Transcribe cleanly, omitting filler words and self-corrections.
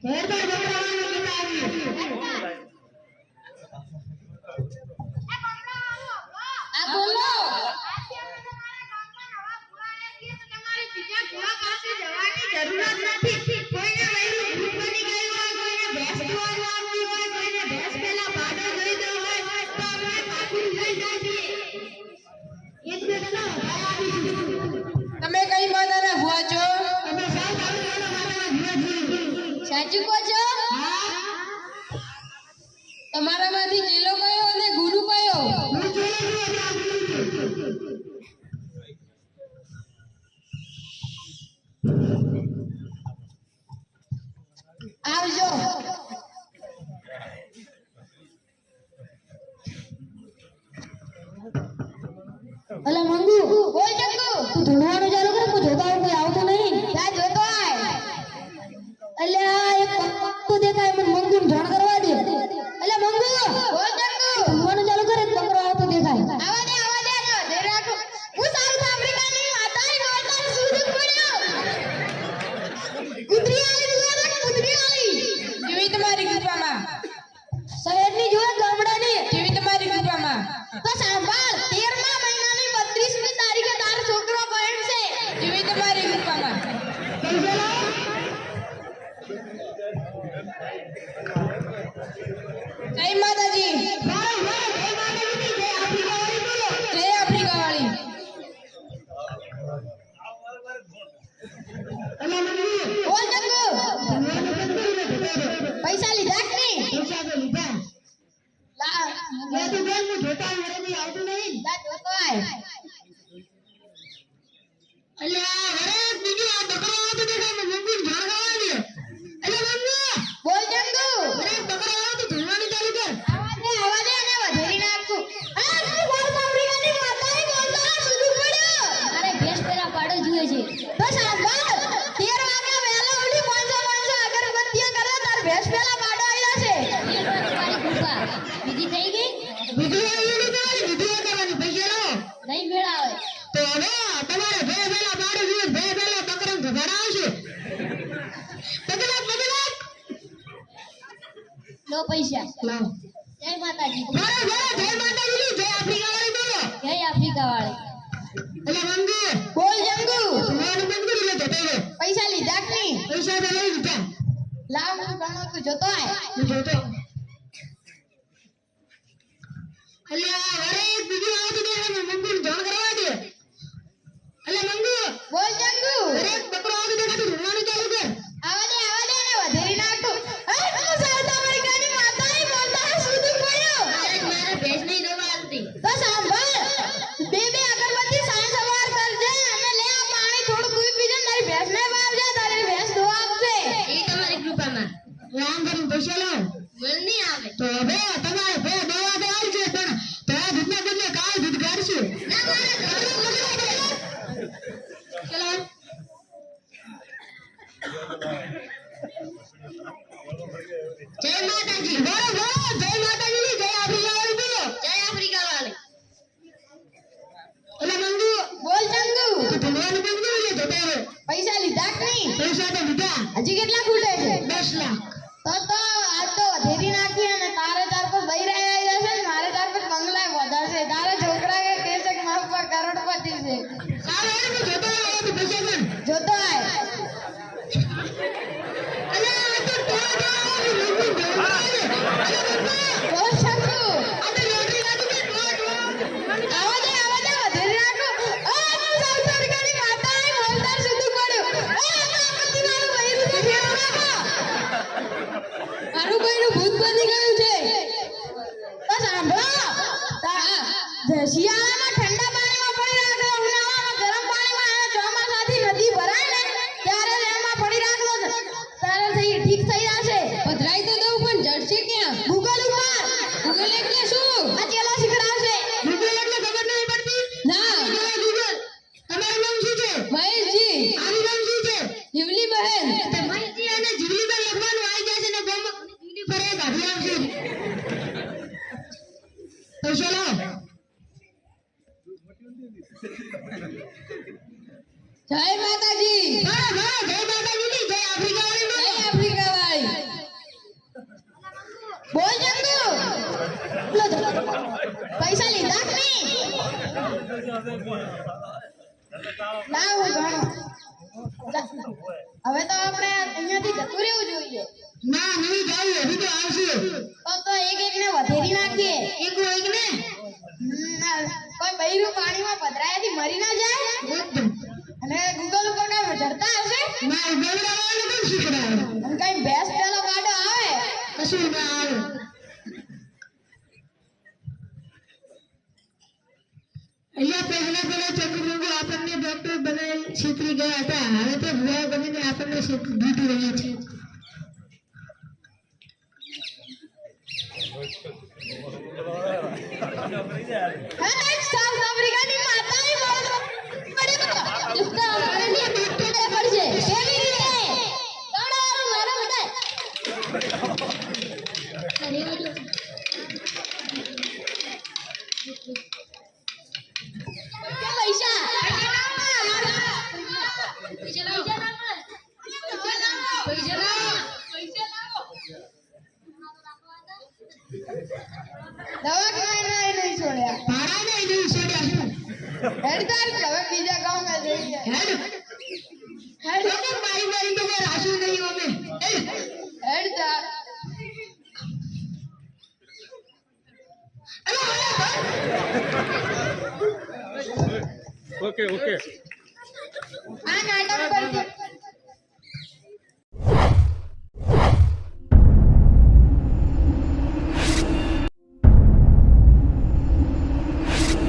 તમે કઈ માતાના ભુવા છો? સાચું કહો છો? તમારામાંથી ચેલો કયો અને ગુરુ કયો? આવજો. અલા મંગુ, બોલ ચક્કુ. તું ધૂણવાનું ચાલુ કર, હું જોતા હું કોઈ આવતો નહીં. ક્યાં જોતો આય? અલ્યા એક પક્કો દેખાય, મને મંગુ ને જાણ કરવા દે. અલ્યા મંગુ, બોલ ચક્કુ. ધૂણવાનું ચાલુ કર, એક બકરો આવતો દેખાય. આવા દે ને ધે રાખો. હું સાઉથ આફ્રિકાની માતાની બોલતા સુધું પડ્યો. કુતરી આલી દુઆ કુતરી આલી. જીવી તમારી કૃપામાં. શહેરની જોડે ગામડાની. જીવી તમારી કૃપામાં. તો સાંભળ, 13મા મહિનાની 32મી તારીખે તારો છોકરો પરણશે. જીવી તમારી કૃપામાં. જય માતાજી. જય આફ્રિકા વાળી. બોલ ચક્કુ. પૈસા લીધા કે નહીં? લા લા જોતો આય. બોલ ચક્કુ. આવા દે ને વધેરી નાખું. આ સાઉથ આફ્રિકાની માતાની બોલતા સુધું પડ્યો. અરે ભેંસ પેલા પાડો જોઈએ છે. તો સાંભળ, 13 વાગ્યા વહેલા ઉઠી 500 અગરબત્તીઓ કરે તાર ભેંસ પેલા બાડો આવી જશે. તમારી કૃપા બીજી થઈ ગઈ નહીં મેળાવે. લો પૈસા. જય માતાજી. જય આફ્રિકા વાળી. બોલ જંગુ. પૈસા લીધા કે નહીં? લાવ હું ગણો તું જોતો આય. બોલ જંગુ. આવા દે ને વધેરી નાખું. આ સાઉથ આફ્રિકાની માતાની બોલતા સુધું પડ્યો. તો સાંભળ, બે અગરબત્તી સાંજ સવાર કરજે અને લે આ પાણી થોડું પી પીજે તારી ભેંસને વાવજે, તારી ભેંસ દોવા આપશે. તો હવે તમારે બે દવા તો આવશે, પણ તારા દૂધના બદલે કાળ દૂધ કાઢશું. ચલો જય માતાજી. બોલો જય માતાજી. જય આફ્રિકા વાળી બોલો. જય આફ્રિકા વાળી. એટલે મંગુ, બોલ જંગુ. તું ભણવાનું બંધ કરી દે તો તારે. પૈસા લીધા કે નહીં? પૈસા તો લીધા. હજી કેટલા ખૂટે છે? 10 લાખ. તો આજ તો વધેરી નાખી અને તારે તાર પર બૈરા આવી જશે ને મારે તાર પર બંગલા વધારશે. તારે છોકરા કે કહેશે કે મારા પર કરોડપતિ છે. સારું હું જોતો આવ્યો તો પૈસા પણ. જોતો આય. અલે આ તો ટોળા બોલ જંગુ. આ તો લોટરી લાગી ગઈ. આવા દે વધેરી નાખું. આ સાઉથ આફ્રિકાની માતાની બોલતા સુધું પડ્યું. આ આપત્તિ મારું બૈરું તો ફેરવો નાખો. મારું બૈરું ભૂત બની ગયું છે. તો સાંભળો, શિયાળામાં ઠંડા પાણીમાં પડી રાખો, ઉનાળામાં ગરમ પાણીમાં અને ચોમાસાથી નદી ભરાય ને ત્યારે એમાં પડી રાખો. તારે ઠીક થઈ જશે. પધરાઈ તો દઉં પણ જડશે ક્યાં? ગૂગલ ઉપર. ગૂગલ એટલે શું? આ ચેલા શીખડાવશે. ગૂગલ એટલે ખબર નહીં પડતી. ના. ગૂગલ. તમારું નામ શું છે? મહેશજી. આનું નામ શું છે? જીવલી બહેન. મહેશજી અને જીવલીબેન લખવાનું આવી જશે ને ગામમાં ઈડી ફરે ગાડી આવશે. તો ચલો. જય માતાજી. જય માતાજી. જય આફ્રિકા વાળી. જય આફ્રિકા વાળી. ના હું ગણો. હવે તો આપણે અહીંયાથી જતું રહેવું જોઈએ. ના નહીં જાય હજી તો આવશે તો એક એક ને વધેરી નાખીએ. એક ને કોઈ બૈરું પાણીમાં પધરાયાથી મરી ના જાય. અને ગૂગલ ઉપર કઈ ચડતા હશે ના ગવડાવવાનું કેમ શીખડાવે અને કઈ ભેંસ પેલો ગાડો આવે કશું ના આવે અહીંયા પહેલા ચંદ્રબાબુ આપણને ડોક્ટર બનાવી છેતરી ગયા હતા હવે તો ભૂવા બનીને આપણને જીતી રહ્યા છે સાઉથ આફ્રિકાની માતાએ મારો પડ્યો આપણને ડોક્ટરે પડશે કેવી રીતે ગાડાવાળું મારે બતાય પૈસા દવાખાને નહીં છોડ્યા મારાને નહીં છોડ્યા શું હેડતાર હવે બીજા ગામમાં જઈએ હેડ હેડ તો મારી તો કોઈ રાશુ નહીં અમે હેડતાર ઓકે આ નાટક કરતી